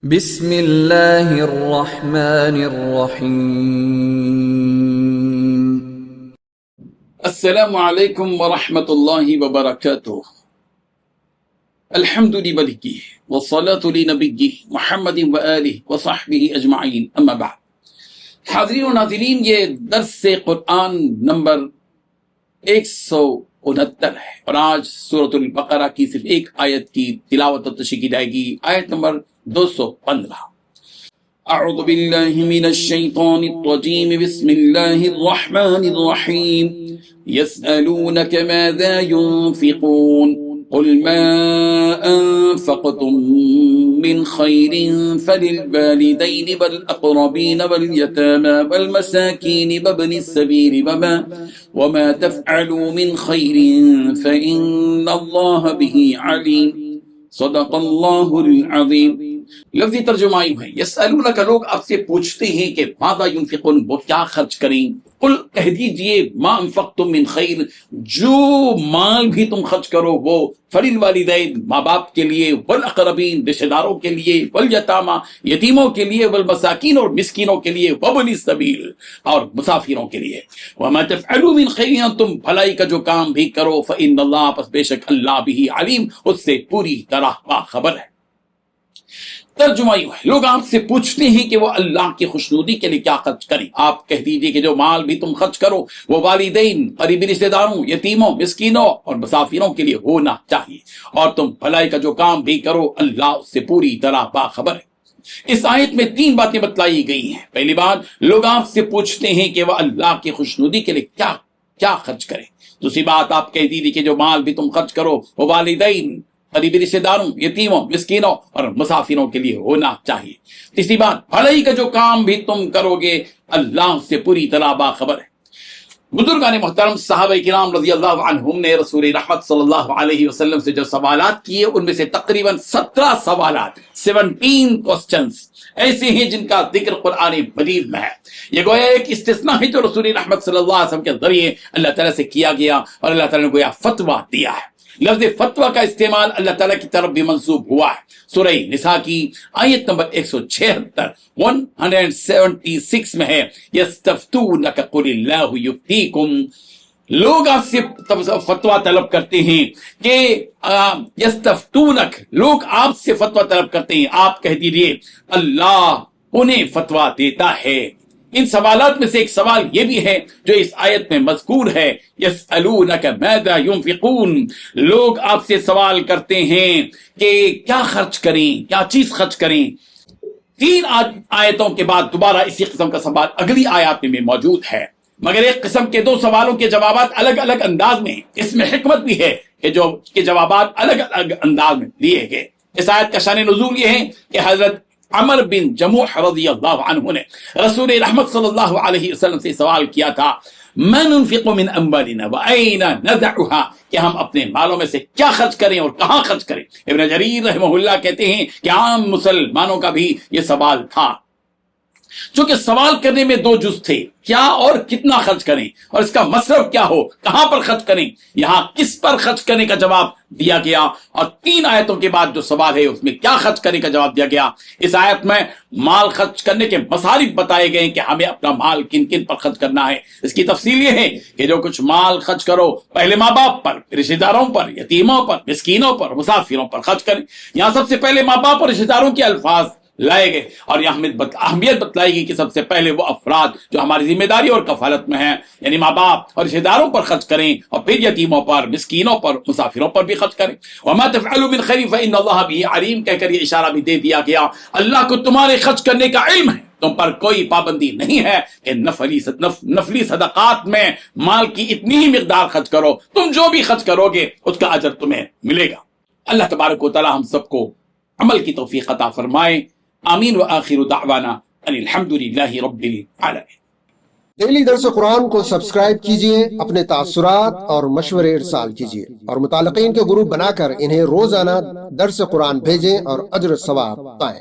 بسم اللہ الرحمن الرحیم۔ السلام علیکم ورحمۃ اللہ وبرکاتہ۔ الحمد للہ والصلاة لنبیہ محمد وآلہ وصحبہ اجمعین، اما بعد۔ حاضرین و ناظرین، یہ درس قرآن نمبر 169 ہے اور آج سورۃ البقرہ کی صرف ایک آیت کی تلاوت و تشریح کی جائے گی، آیت نمبر 215۔ اعوذ باللہ من الشیطان الرجیم، بسم اللہ الرحمن الرحیم۔ یسألونک ماذا ينفقون قل ما انفقتم من خیر فللوالدین والاقربین والیتامى والمساکین وابن السبیل وما تفعلوا من خیر فإن اللہ به علیم، صدق اللہ العظیم۔ لفظی ترجمہ یوں ہے، یسألونک، لوگ آپ سے پوچھتے ہیں کہ ماذا ينفقون، وہ کیا خرچ کریں۔ قل، کہہ دیجئے، ما انفقتم من خیر، جو مال بھی تم خرچ کرو وہ فللوالدین، ماں باپ کے لیے، والاقربین، رشتہ داروں کے لیے، والیتامى، یتیموں کے لیے، والمساکین، اور مسکینوں کے لیے، وابن السبیل، اور مسافروں کے لیے۔ وما تفعلوا من خیر، تم بھلائی کا جو کام بھی کرو، فإن اللہ، پس بے شک اللہ بھی علیم، اس سے پوری طرح باخبر ہے۔ ترجمہ یوں ہے، لوگ آپ سے پوچھتے ہیں کہ وہ اللہ کی خوشنودی کے لیے کیا خرچ کریں۔ آپ کہہ دیجئے کہ جو مال بھی تم خرچ کرو وہ والدین، قریبی رشتہ داروں، یتیموں، مسکینوں اور مسافروں کے لیے ہونا چاہیے، اور تم بھلائی کا جو کام بھی کرو اللہ اس سے پوری طرح باخبر ہے۔ اس آیت میں 3 باتیں بتلائی گئی ہیں۔ پہلی بات، لوگ آپ سے پوچھتے ہیں کہ وہ اللہ کی خوشنودی کے لیے کیا خرچ کریں۔ دوسری بات، آپ کہہ دیجئے کہ جو مال بھی تم خرچ کرو وہ والدین، قریبی رشتہ داروں، یتیموں، مسکینوں اور مسافروں کے لیے ہونا چاہیے۔ تیسری بات، بھلائی کا جو کام بھی تم کرو گے اللہ سے پوری طرح باخبر ہے۔ بزرگان محترم، صحابہ کرام رضی اللہ عنہم نے رسول رحمت صلی اللہ علیہ وسلم سے جو سوالات کیے ان میں سے تقریباً 17 سوالات، 17 کوسچنز ایسے ہیں جن کا ذکر قرآن مجید میں ہے۔ یہ گویا ایک استثناء ہے جو رسول رحمت صلی اللہ علیہ وسلم کے ذریعے اللہ تعالیٰ سے کیا گیا، اور اللہ تعالیٰ نے گویا فتویٰ دیا ہے۔ لفظ فتویٰ کا استعمال اللہ تعالیٰ کی طرف بھی منسوب ہوا ہے۔ سورہ نساء کی آیت نمبر 176 میں ہے، یستفتونک قل اللہ یفتیکم، لوگ آپ سے فتویٰ طلب کرتے ہیں کہ یستفتونک، لوگ آپ سے فتویٰ طلب کرتے ہیں، آپ کہہ دیجئے اللہ انہیں فتویٰ دیتا ہے۔ ان سوالات میں سے ایک سوال یہ بھی ہے جو اس آیت میں مذکور ہے، یسألونک ماذا ينفقون، لوگ آپ سے سوال کرتے ہیں کہ کیا خرچ کریں، کیا چیز خرچ کریں۔ 3 آیتوں کے بعد دوبارہ اسی قسم کا سوال اگلی آیات میں موجود ہے، مگر ایک قسم کے 2 سوالوں کے جوابات الگ الگ انداز میں ہیں۔ اس میں حکمت بھی ہے کہ جو کے جوابات الگ الگ انداز میں دیے گئے۔ اس آیت کا شان نزول یہ ہے کہ حضرت عمر بن جموح رضی اللہ عنہ نے رسول رحمت صلی اللہ علیہ وسلم سے سوال کیا تھا، ما ننفق من اموالنا وأين نضعها، کہ ہم اپنے مالوں میں سے کیا خرچ کریں اور کہاں خرچ کریں۔ ابن جریر رحمہ اللہ کہتے ہیں کہ عام مسلمانوں کا بھی یہ سوال تھا، چونکہ سوال کرنے میں 2 جز تھے، کیا اور کتنا خرچ کریں، اور اس کا مصرف کیا ہو، کہاں پر خرچ کریں، یہاں کس پر خرچ کرنے کا جواب دیا گیا، اور 3 آیتوں کے بعد جو سوال ہے اس میں کیا خرچ کرنے کا جواب دیا گیا۔ اس آیت میں مال خرچ کرنے کے مصارف بتائے گئے کہ ہمیں اپنا مال کن کن پر خرچ کرنا ہے۔ اس کی تفصیل یہ ہے کہ جو کچھ مال خرچ کرو پہلے ماں باپ پر، رشتہ داروں پر، یتیموں پر، مسکینوں پر، مسافروں پر خرچ کریں۔ یہاں سب سے پہلے ماں باپ اور رشتہ داروں کے الفاظ لائے گئے، اور یہ اہمیت بتلائی گئی کہ سب سے پہلے وہ افراد جو ہماری ذمہ داری اور کفالت میں ہیں، یعنی ماں باپ اور رشتہ داروں پر خرچ کریں، اور پھر یتیموں پر، مسکینوں پر، مسافروں پر بھی خرچ کریں۔ وما تفعلوا من خیر فإن اللہ به علیم، کہہ کر یہ اشارہ بھی دے دیا گیا اللہ کو تمہارے خرچ کرنے کا علم ہے، تم پر کوئی پابندی نہیں ہے کہ نفلی صدقات میں مال کی اتنی ہی مقدار خرچ کرو، تم جو بھی خرچ کرو گے اس کا اجر تمہیں ملے گا۔ اللہ تبارک و تعالی ہم سب کو عمل کی توفیق عطا فرمائے، آمین۔ وآخر دعوانا ان الحمد للہ رب العالمین۔ ڈیلی درس قرآن کو سبسکرائب کیجئے، اپنے تاثرات اور مشورے ارسال کیجئے، اور متعلقین کے گروپ بنا کر انہیں روزانہ درس قرآن بھیجیں اور اجر ثواب پائیں۔